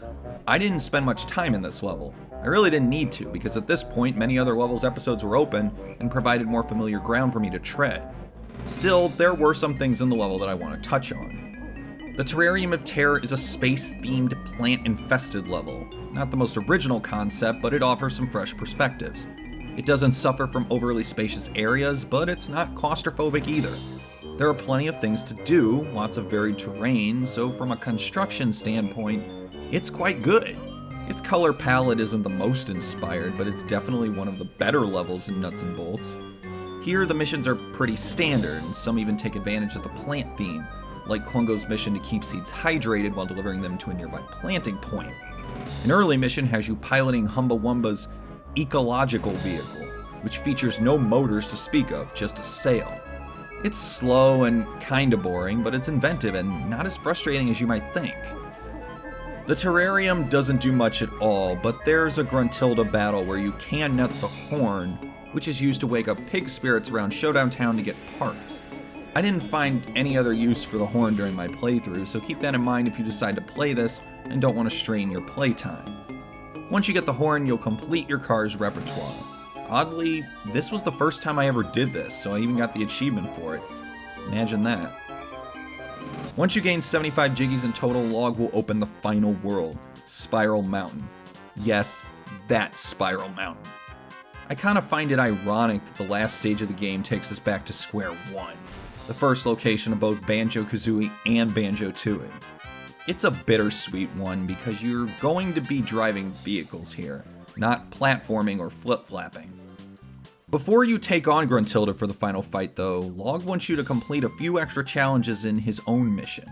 I didn't spend much time in this level. I really didn't need to, because at this point many other levels episodes were open and provided more familiar ground for me to tread. Still, there were some things in the level that I want to touch on. The Terrarium of Terror is a space-themed, plant-infested level. Not the most original concept, but it offers some fresh perspectives. It doesn't suffer from overly spacious areas, but it's not claustrophobic either. There are plenty of things to do, lots of varied terrain, so from a construction standpoint, it's quite good. Its color palette isn't the most inspired, but it's definitely one of the better levels in Nuts and Bolts. Here, the missions are pretty standard, and some even take advantage of the plant theme, like Klungo's mission to keep seeds hydrated while delivering them to a nearby planting point. An early mission has you piloting Humbawumba's ecological vehicle, which features no motors to speak of, just a sail. It's slow and kinda boring, but it's inventive and not as frustrating as you might think. The terrarium doesn't do much at all, but there's a Gruntilda battle where you can net the horn, which is used to wake up pig spirits around Showdown Town to get parts. I didn't find any other use for the horn during my playthrough, so keep that in mind if you decide to play this and don't want to strain your playtime. Once you get the horn, you'll complete your car's repertoire. Oddly, this was the first time I ever did this, so I even got the achievement for it. Imagine that. Once you gain 75 Jiggies in total, Log will open the final world, Spiral Mountain. Yes, that Spiral Mountain. I kind of find it ironic that the last stage of the game takes us back to square one, the first location of both Banjo-Kazooie and Banjo-Tooie. It's a bittersweet one because you're going to be driving vehicles here, not platforming or flip-flapping. Before you take on Gruntilda for the final fight though, Log wants you to complete a few extra challenges in his own mission.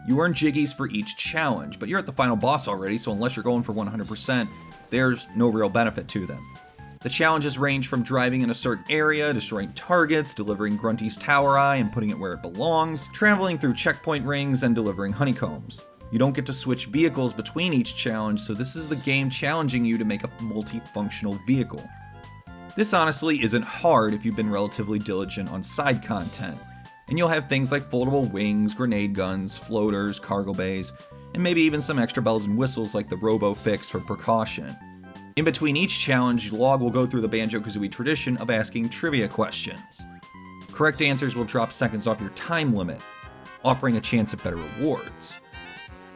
You earn Jiggies for each challenge, but you're at the final boss already, so unless you're going for 100%, there's no real benefit to them. The challenges range from driving in a certain area, destroying targets, delivering Grunty's Tower Eye and putting it where it belongs, traveling through checkpoint rings, and delivering honeycombs. You don't get to switch vehicles between each challenge, so this is the game challenging you to make a multifunctional vehicle. This honestly isn't hard if you've been relatively diligent on side content, and you'll have things like foldable wings, grenade guns, floaters, cargo bays, and maybe even some extra bells and whistles like the Robo Fix for precaution. In between each challenge, Log will go through the Banjo-Kazooie tradition of asking trivia questions. Correct answers will drop seconds off your time limit, offering a chance at better rewards.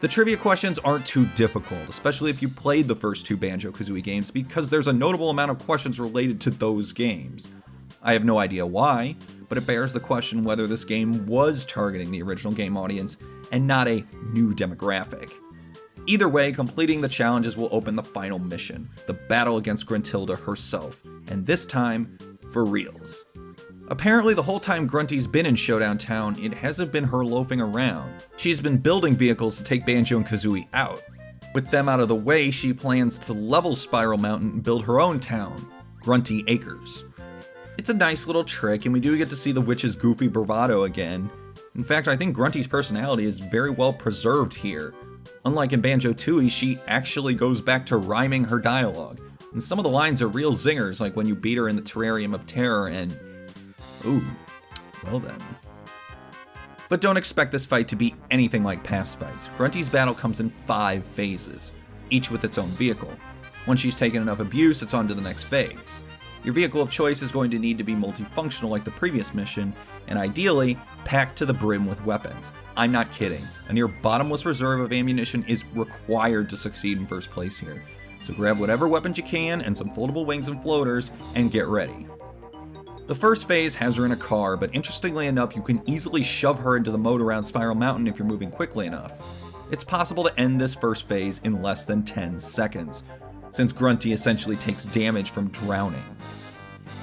The trivia questions aren't too difficult, especially if you played the first two Banjo-Kazooie games, because there's a notable amount of questions related to those games. I have no idea why, but it bears the question whether this game was targeting the original game audience and not a new demographic. Either way, completing the challenges will open the final mission, the battle against Gruntilda herself, and this time, for reals. Apparently the whole time Grunty's been in Showdown Town, it hasn't been her loafing around. She's been building vehicles to take Banjo and Kazooie out. With them out of the way, she plans to level Spiral Mountain and build her own town, Grunty Acres. It's a nice little trick, and we do get to see the witch's goofy bravado again. In fact, I think Grunty's personality is very well preserved here. Unlike in Banjo-Tooie, she actually goes back to rhyming her dialogue, and some of the lines are real zingers, like when you beat her in the Terrarium of Terror and... ooh, well then. But don't expect this fight to be anything like past fights. Grunty's battle comes in 5 phases, each with its own vehicle. Once she's taken enough abuse, it's on to the next phase. Your vehicle of choice is going to need to be multifunctional like the previous mission, and ideally, packed to the brim with weapons. I'm not kidding. A near bottomless reserve of ammunition is required to succeed in first place here. So grab whatever weapons you can and some foldable wings and floaters, and get ready. The first phase has her in a car, but interestingly enough, you can easily shove her into the moat around Spiral Mountain if you're moving quickly enough. It's possible to end this first phase in less than 10 seconds, since Grunty essentially takes damage from drowning.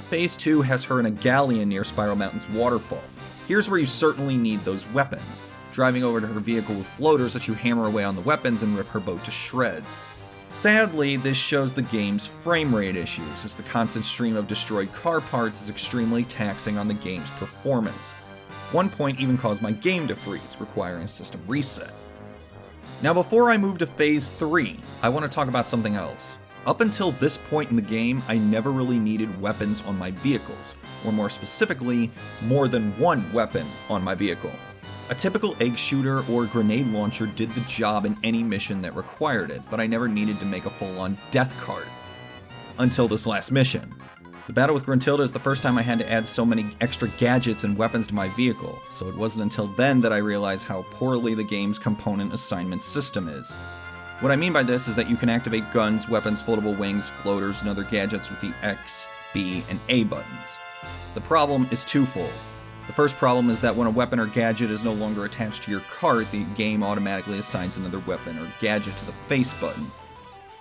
Phase 2 has her in a galleon near Spiral Mountain's waterfall. Here's where you certainly need those weapons, driving over to her vehicle with floaters that you hammer away on the weapons and rip her boat to shreds. Sadly, this shows the game's frame rate issues, as the constant stream of destroyed car parts is extremely taxing on the game's performance. One point even caused my game to freeze, requiring a system reset. Now before I move to Phase 3, I want to talk about something else. Up until this point in the game, I never really needed weapons on my vehicles, or more specifically, more than one weapon on my vehicle. A typical egg shooter or grenade launcher did the job in any mission that required it, but I never needed to make a full-on death cart. Until this last mission. The battle with Gruntilda is the first time I had to add so many extra gadgets and weapons to my vehicle, so it wasn't until then that I realized how poorly the game's component assignment system is. What I mean by this is that you can activate guns, weapons, foldable wings, floaters, and other gadgets with the X, B, and A buttons. The problem is twofold. The first problem is that when a weapon or gadget is no longer attached to your cart, the game automatically assigns another weapon or gadget to the face button,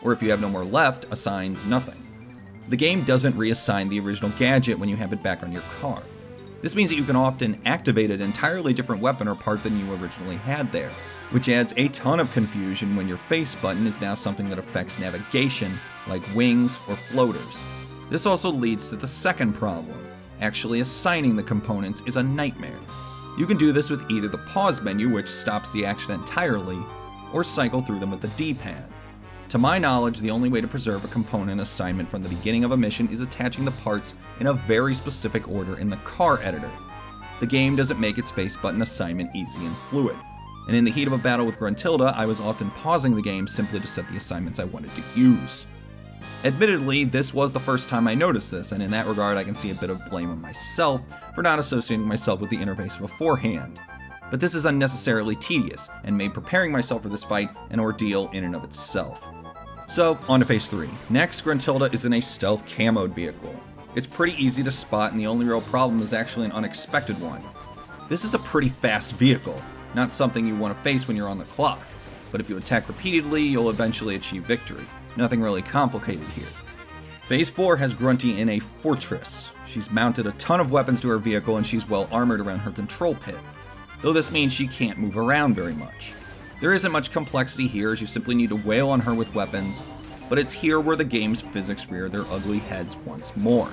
or if you have no more left, assigns nothing. The game doesn't reassign the original gadget when you have it back on your car. This means that you can often activate an entirely different weapon or part than you originally had there, which adds a ton of confusion when your face button is now something that affects navigation, like wings or floaters. This also leads to the second problem. Actually assigning the components is a nightmare. You can do this with either the pause menu, which stops the action entirely, or cycle through them with the D-pad. To my knowledge, the only way to preserve a component assignment from the beginning of a mission is attaching the parts in a very specific order in the car editor. The game doesn't make its face button assignment easy and fluid, and in the heat of a battle with Gruntilda, I was often pausing the game simply to set the assignments I wanted to use. Admittedly, this was the first time I noticed this, and in that regard I can see a bit of blame on myself for not associating myself with the interface beforehand. But this is unnecessarily tedious, and made preparing myself for this fight an ordeal in and of itself. So, on to phase 3. Next, Gruntilda is in a stealth camoed vehicle. It's pretty easy to spot, and the only real problem is actually an unexpected one. This is a pretty fast vehicle, not something you want to face when you're on the clock, but if you attack repeatedly, you'll eventually achieve victory. Nothing really complicated here. Phase 4 has Grunty in a fortress. She's mounted a ton of weapons to her vehicle and she's well armored around her control pit, though this means she can't move around very much. There isn't much complexity here as you simply need to wail on her with weapons, but it's here where the game's physics rear their ugly heads once more.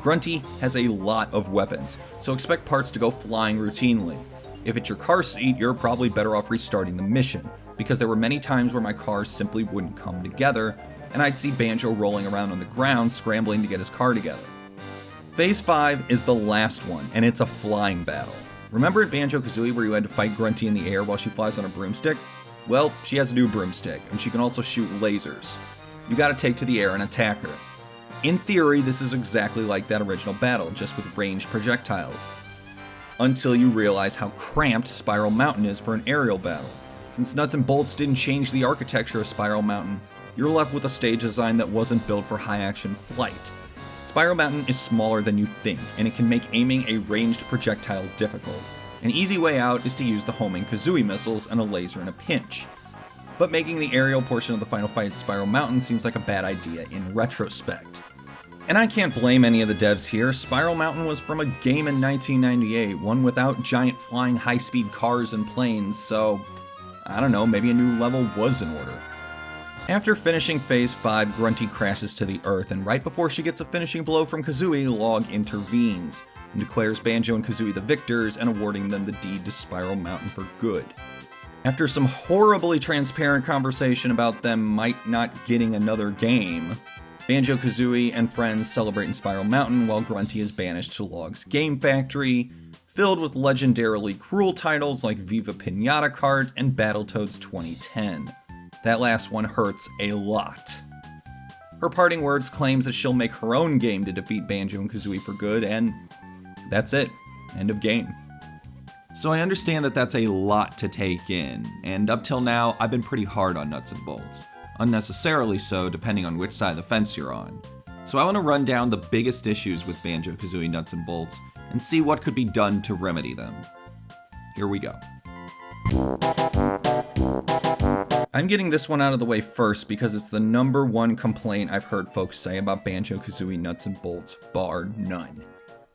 Grunty has a lot of weapons, so expect parts to go flying routinely. If it's your car seat, you're probably better off restarting the mission, because there were many times where my cars simply wouldn't come together, and I'd see Banjo rolling around on the ground scrambling to get his car together. Phase 5 is the last one, and it's a flying battle. Remember at Banjo-Kazooie where you had to fight Grunty in the air while she flies on a broomstick? Well, she has a new broomstick, and she can also shoot lasers. You gotta take to the air and attack her. In theory, this is exactly like that original battle, just with ranged projectiles. Until you realize how cramped Spiral Mountain is for an aerial battle. Since Nuts and Bolts didn't change the architecture of Spiral Mountain, you're left with a stage design that wasn't built for high-action flight. Spiral Mountain is smaller than you think, and it can make aiming a ranged projectile difficult. An easy way out is to use the homing Kazooie missiles and a laser in a pinch. But making the aerial portion of the final fight at Spiral Mountain seems like a bad idea in retrospect. And I can't blame any of the devs here. Spiral Mountain was from a game in 1998, one without giant flying high-speed cars and planes, so I don't know, maybe a new level was in order. After finishing Phase 5, Grunty crashes to the earth, and right before she gets a finishing blow from Kazooie, Log intervenes and declares Banjo and Kazooie the victors and awarding them the deed to Spiral Mountain for good. After some horribly transparent conversation about them might not getting another game, Banjo-Kazooie and friends celebrate in Spiral Mountain while Grunty is banished to Log's Game Factory, filled with legendarily cruel titles like Viva Pinata Kart and Battletoads 2010. That last one hurts a lot. Her parting words claims that she'll make her own game to defeat Banjo and Kazooie for good, and that's it. End of game. So I understand that that's a lot to take in, and up till now, I've been pretty hard on Nuts and Bolts. Unnecessarily so, depending on which side of the fence you're on. So I want to run down the biggest issues with Banjo-Kazooie Nuts and Bolts, and see what could be done to remedy them. Here we go. I'm getting this one out of the way first because it's the number one complaint I've heard folks say about Banjo-Kazooie Nuts and Bolts, bar none.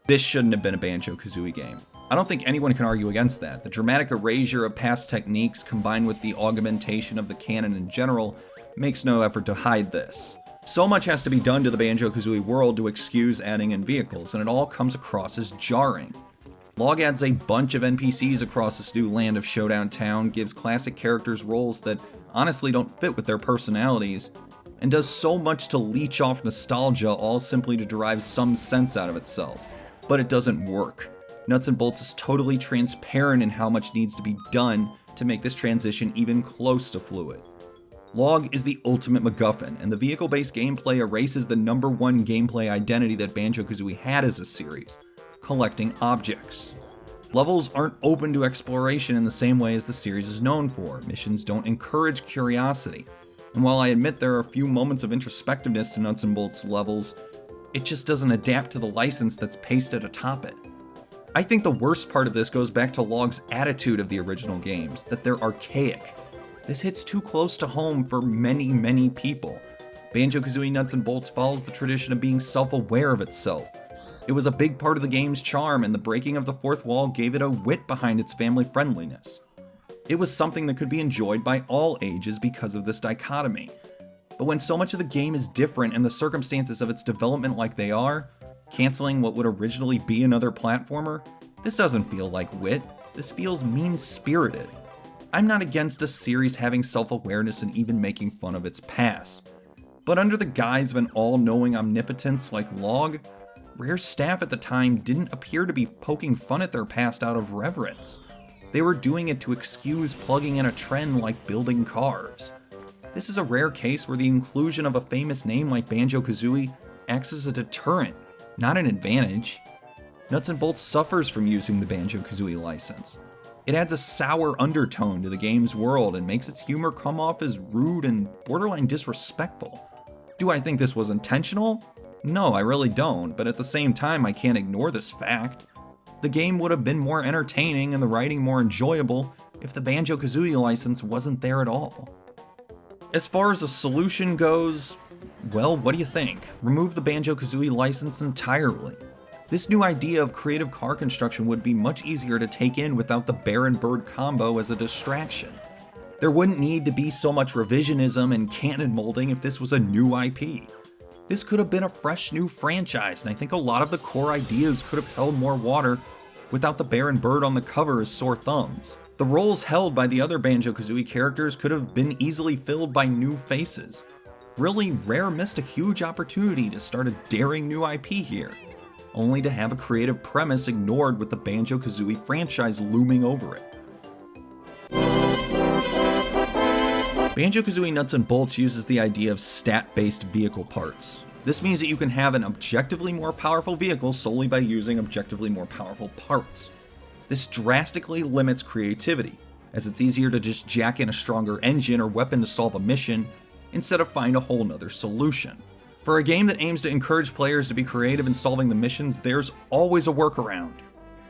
This shouldn't have been a Banjo-Kazooie game. I don't think anyone can argue against that. The dramatic erasure of past techniques combined with the augmentation of the canon in general makes no effort to hide this. So much has to be done to the Banjo-Kazooie world to excuse adding in vehicles, and it all comes across as jarring. Log adds a bunch of NPCs across this new land of Showdown Town, gives classic characters roles that honestly don't fit with their personalities, and does so much to leech off nostalgia all simply to derive some sense out of itself. But it doesn't work. Nuts and Bolts is totally transparent in how much needs to be done to make this transition even close to fluid. Log is the ultimate MacGuffin, and the vehicle-based gameplay erases the number one gameplay identity that Banjo-Kazooie had as a series: collecting objects. Levels aren't open to exploration in the same way as the series is known for. Missions don't encourage curiosity. And while I admit there are a few moments of introspectiveness to Nuts and Bolts levels, it just doesn't adapt to the license that's pasted atop it. I think the worst part of this goes back to Log's attitude of the original games, that they're archaic. This hits too close to home for many, many people. Banjo-Kazooie Nuts and Bolts follows the tradition of being self-aware of itself. It was a big part of the game's charm, and the breaking of the fourth wall gave it a wit behind its family friendliness. It was something that could be enjoyed by all ages because of this dichotomy. But when so much of the game is different and the circumstances of its development like they are, canceling what would originally be another platformer, this doesn't feel like wit, this feels mean-spirited. I'm not against a series having self-awareness and even making fun of its past. But under the guise of an all-knowing omnipotence like Log, Rare's staff at the time didn't appear to be poking fun at their past out of reverence. They were doing it to excuse plugging in a trend like building cars. This is a rare case where the inclusion of a famous name like Banjo-Kazooie acts as a deterrent, not an advantage. Nuts and Bolts suffers from using the Banjo-Kazooie license. It adds a sour undertone to the game's world and makes its humor come off as rude and borderline disrespectful. Do I think this was intentional? No, I really don't, but at the same time I can't ignore this fact. The game would have been more entertaining and the writing more enjoyable if the Banjo-Kazooie license wasn't there at all. As far as a solution goes, well, what do you think? Remove the Banjo-Kazooie license entirely. This new idea of creative car construction would be much easier to take in without the bear and bird combo as a distraction. There wouldn't need to be so much revisionism and canon molding if this was a new IP. This could have been a fresh new franchise, and I think a lot of the core ideas could have held more water without the bear and bird on the cover as sore thumbs. The roles held by the other Banjo-Kazooie characters could have been easily filled by new faces. Really, Rare missed a huge opportunity to start a daring new IP here, only to have a creative premise ignored with the Banjo-Kazooie franchise looming over it. Banjo-Kazooie Nuts and Bolts uses the idea of stat-based vehicle parts. This means that you can have an objectively more powerful vehicle solely by using objectively more powerful parts. This drastically limits creativity, as it's easier to just jack in a stronger engine or weapon to solve a mission, instead of find a whole nother solution. For a game that aims to encourage players to be creative in solving the missions, there's always a workaround.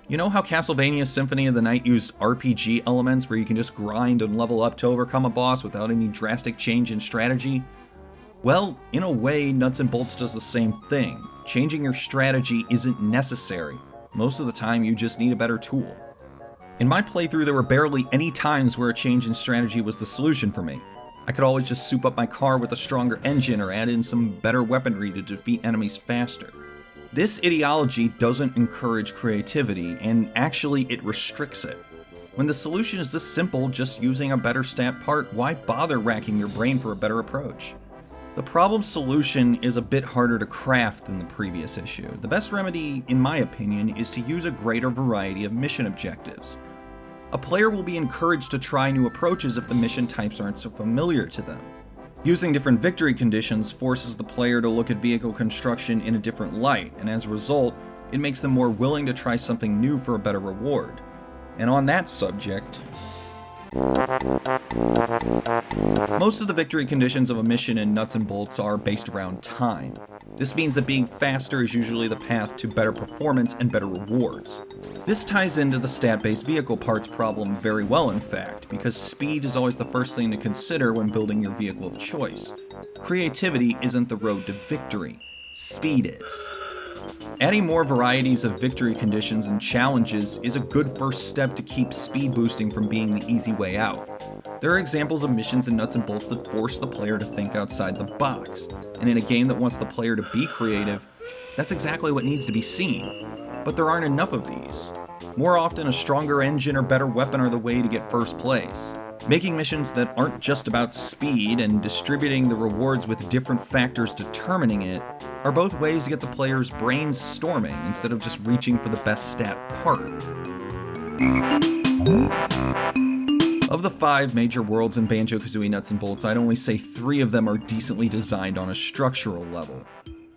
You know how Castlevania Symphony of the Night used RPG elements where you can just grind and level up to overcome a boss without any drastic change in strategy? Well, in a way, Nuts and Bolts does the same thing. Changing your strategy isn't necessary. Most of the time, you just need a better tool. In my playthrough, there were barely any times where a change in strategy was the solution for me. I could always just soup up my car with a stronger engine or add in some better weaponry to defeat enemies faster. This ideology doesn't encourage creativity, and actually it restricts it. When the solution is this simple, just using a better stat part, why bother racking your brain for a better approach? The problem solution is a bit harder to craft than the previous issue. The best remedy, in my opinion, is to use a greater variety of mission objectives. A player will be encouraged to try new approaches if the mission types aren't so familiar to them. Using different victory conditions forces the player to look at vehicle construction in a different light, and as a result, it makes them more willing to try something new for a better reward. And on that subject, most of the victory conditions of a mission in Nuts and Bolts are based around time. This means that being faster is usually the path to better performance and better rewards. This ties into the stat-based vehicle parts problem very well, in fact, because speed is always the first thing to consider when building your vehicle of choice. Creativity isn't the road to victory, speed is. Adding more varieties of victory conditions and challenges is a good first step to keep speed boosting from being the easy way out. There are examples of missions in Nuts and Bolts that force the player to think outside the box, and in a game that wants the player to be creative, that's exactly what needs to be seen. But there aren't enough of these. More often, a stronger engine or better weapon are the way to get first place. Making missions that aren't just about speed and distributing the rewards with different factors determining it are both ways to get the player's brains storming instead of just reaching for the best stat part. Of the 5 major worlds in Banjo-Kazooie Nuts and Bolts, I'd only say 3 of them are decently designed on a structural level.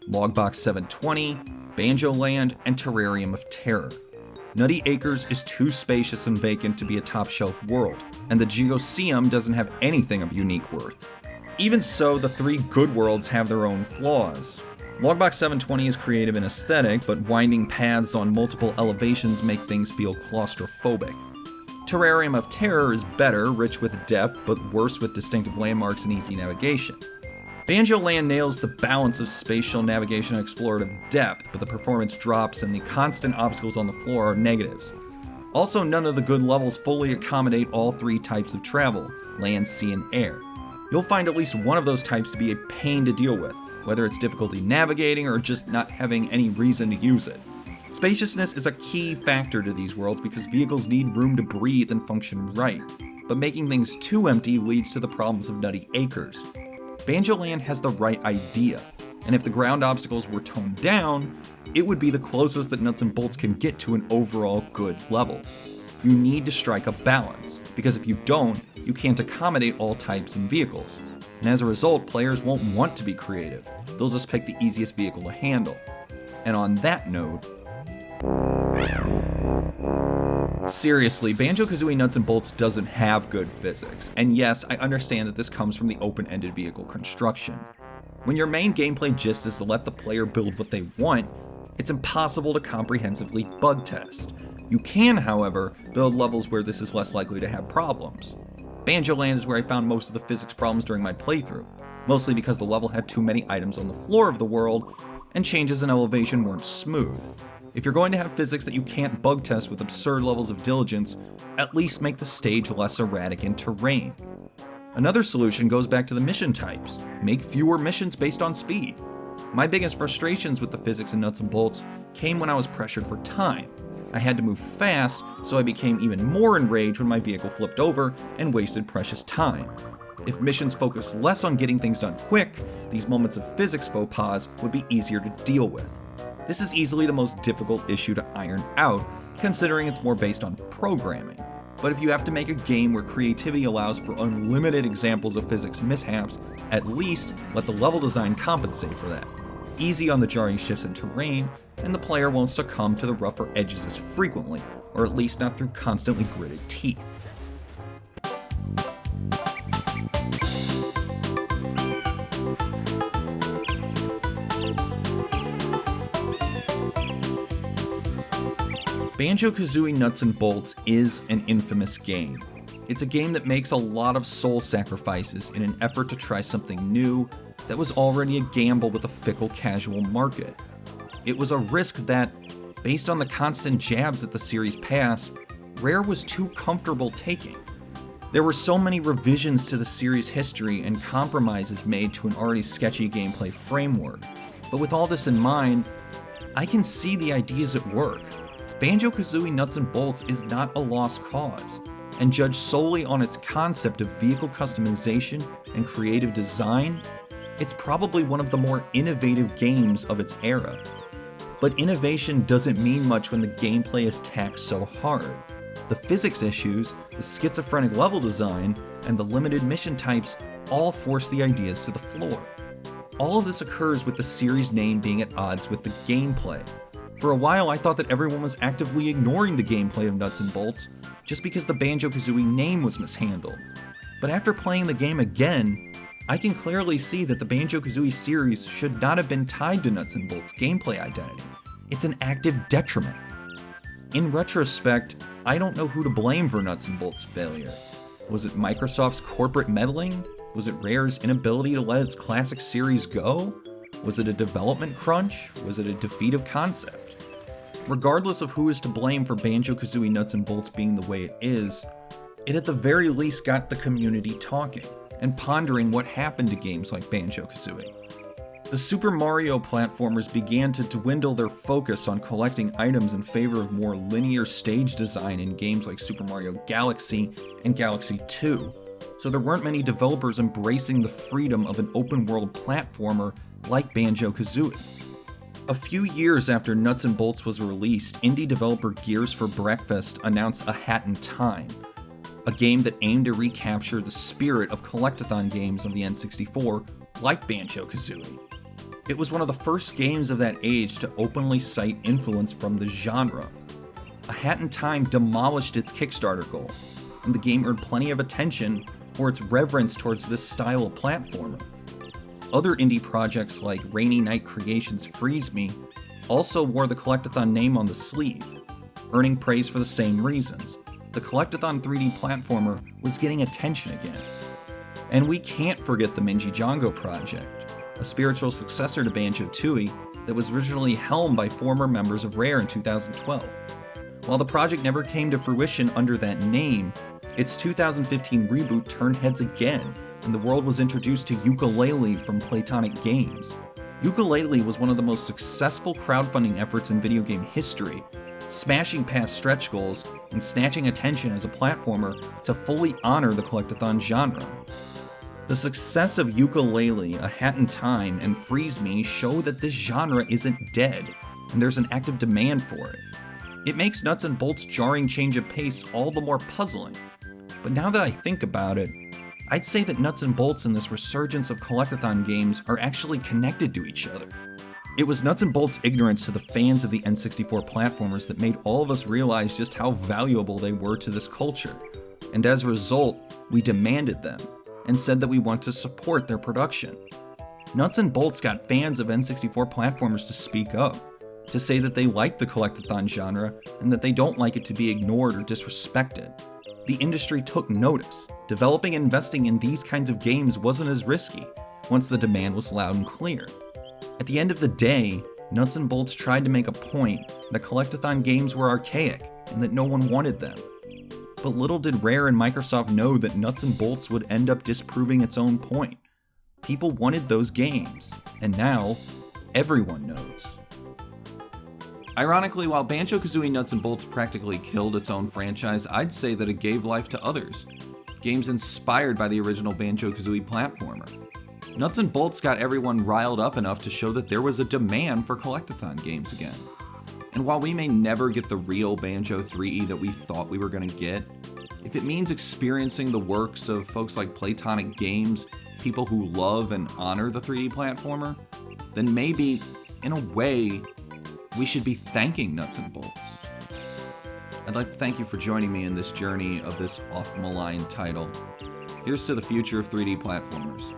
Logbox 720, Banjo Land, and Terrarium of Terror. Nutty Acres is too spacious and vacant to be a top-shelf world, and the Geoseum doesn't have anything of unique worth. Even so, the 3 good worlds have their own flaws. Logbox 720 is creative and aesthetic, but winding paths on multiple elevations make things feel claustrophobic. Terrarium of Terror is better, rich with depth, but worse with distinctive landmarks and easy navigation. Banjo Land nails the balance of spatial navigation and explorative depth, but the performance drops and the constant obstacles on the floor are negatives. Also, none of the good levels fully accommodate all 3 types of travel, land, sea, and air. You'll find at least one of those types to be a pain to deal with, whether it's difficulty navigating or just not having any reason to use it. Spaciousness is a key factor to these worlds because vehicles need room to breathe and function right. but making things too empty leads to the problems of Nutty Acres. Banjo-Land has the right idea, and if the ground obstacles were toned down, it would be the closest that Nuts and Bolts can get to an overall good level. You need to strike a balance, because if you don't, you can't accommodate all types and vehicles. And as a result, players won't want to be creative. They'll just pick the easiest vehicle to handle. And on that note, seriously, Banjo-Kazooie Nuts and Bolts doesn't have good physics. And yes, I understand that this comes from the open-ended vehicle construction. When your main gameplay gist is to let the player build what they want, it's impossible to comprehensively bug test. You can, however, build levels where this is less likely to have problems. Banjo-Land is where I found most of the physics problems during my playthrough, mostly because the level had too many items on the floor of the world, and changes in elevation weren't smooth. If you're going to have physics that you can't bug test with absurd levels of diligence, at least make the stage less erratic in terrain. Another solution goes back to the mission types. Make fewer missions based on speed. My biggest frustrations with the physics in Nuts and Bolts came when I was pressured for time. I had to move fast, so I became even more enraged when my vehicle flipped over and wasted precious time. If missions focused less on getting things done quick, these moments of physics faux pas would be easier to deal with. This is easily the most difficult issue to iron out, considering it's more based on programming. But if you have to make a game where creativity allows for unlimited examples of physics mishaps, at least let the level design compensate for that. Easy on the jarring shifts in terrain, and the player won't succumb to the rougher edges as frequently, or at least not through constantly gritted teeth. Banjo-Kazooie Nuts and Bolts is an infamous game. It's a game that makes a lot of soul sacrifices in an effort to try something new that was already a gamble with a fickle casual market. It was a risk that, based on the constant jabs that the series passed, Rare was too comfortable taking. There were so many revisions to the series' history and compromises made to an already sketchy gameplay framework, but with all this in mind, I can see the ideas at work. Banjo-Kazooie Nuts and Bolts is not a lost cause, and judged solely on its concept of vehicle customization and creative design, it's probably one of the more innovative games of its era. But innovation doesn't mean much when the gameplay is taxed so hard. The physics issues, the schizophrenic level design, and the limited mission types all force the ideas to the floor. All of this occurs with the series name being at odds with the gameplay. For a while I thought that everyone was actively ignoring the gameplay of Nuts and Bolts just because the Banjo-Kazooie name was mishandled. But after playing the game again, I can clearly see that the Banjo-Kazooie series should not have been tied to Nuts and Bolts' gameplay identity. It's an active detriment. In retrospect, I don't know who to blame for Nuts and Bolts' failure. Was it Microsoft's corporate meddling? Was it Rare's inability to let its classic series go? Was it a development crunch? Was it a defeat of concept? Regardless of who is to blame for Banjo-Kazooie Nuts and Bolts being the way it is, it at the very least got the community talking and pondering what happened to games like Banjo-Kazooie. The Super Mario platformers began to dwindle their focus on collecting items in favor of more linear stage design in games like Super Mario Galaxy and Galaxy 2, so there weren't many developers embracing the freedom of an open-world platformer like Banjo-Kazooie. A few years after Nuts and Bolts was released, indie developer Gears for Breakfast announced A Hat in Time, a game that aimed to recapture the spirit of collectathon games on the N64 like Banjo-Kazooie. It was one of the first games of that age to openly cite influence from the genre. A Hat in Time demolished its Kickstarter goal, and the game earned plenty of attention for its reverence towards this style of platformer. Other indie projects like Rainy Night Creations' Freeze Me also wore the Collectathon name on the sleeve, earning praise for the same reasons. The Collectathon 3D platformer was getting attention again. And we can't forget the Minji Django project, a spiritual successor to Banjo-Tooie that was originally helmed by former members of Rare in 2012. While the project never came to fruition under that name, its 2015 reboot turned heads again, and the world was introduced to Yooka-Laylee from Playtonic Games. Yooka-Laylee was one of the most successful crowdfunding efforts in video game history, smashing past stretch goals and snatching attention as a platformer to fully honor the collectathon genre. The success of Yooka-Laylee, A Hat in Time, and Freeze Me show that this genre isn't dead, and there's an active demand for it. It makes Nuts and Bolts' jarring change of pace all the more puzzling. But now that I think about it, I'd say that Nuts and Bolts and this resurgence of collectathon games are actually connected to each other. It was Nuts and Bolts' ignorance to the fans of the N64 platformers that made all of us realize just how valuable they were to this culture, and as a result, we demanded them, and said that we want to support their production. Nuts and Bolts got fans of N64 platformers to speak up, to say that they like the collectathon genre and that they don't like it to be ignored or disrespected. The industry took notice. Developing and investing in these kinds of games wasn't as risky, once the demand was loud and clear. At the end of the day, Nuts and Bolts tried to make a point that collectathon games were archaic and that no one wanted them. But little did Rare and Microsoft know that Nuts and Bolts would end up disproving its own point. People wanted those games, and now, everyone knows. Ironically, while Banjo-Kazooie Nuts and Bolts practically killed its own franchise, I'd say that it gave life to others. Games inspired by the original Banjo-Kazooie platformer. Nuts and Bolts got everyone riled up enough to show that there was a demand for collectathon games again. And while we may never get the real Banjo 3E that we thought we were going to get, if it means experiencing the works of folks like Playtonic Games, people who love and honor the 3D platformer, then maybe, in a way, we should be thanking Nuts and Bolts. I'd like to thank you for joining me in this journey of this oft-maligned title. Here's to the future of 3D platformers.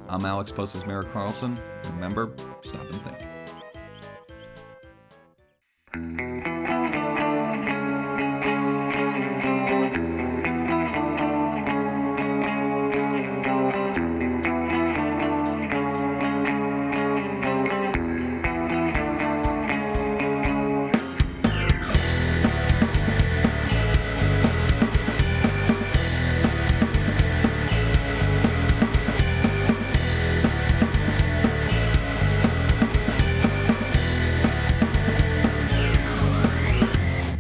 I'm Alex PostMesmeric Carlson. Remember, stop and think.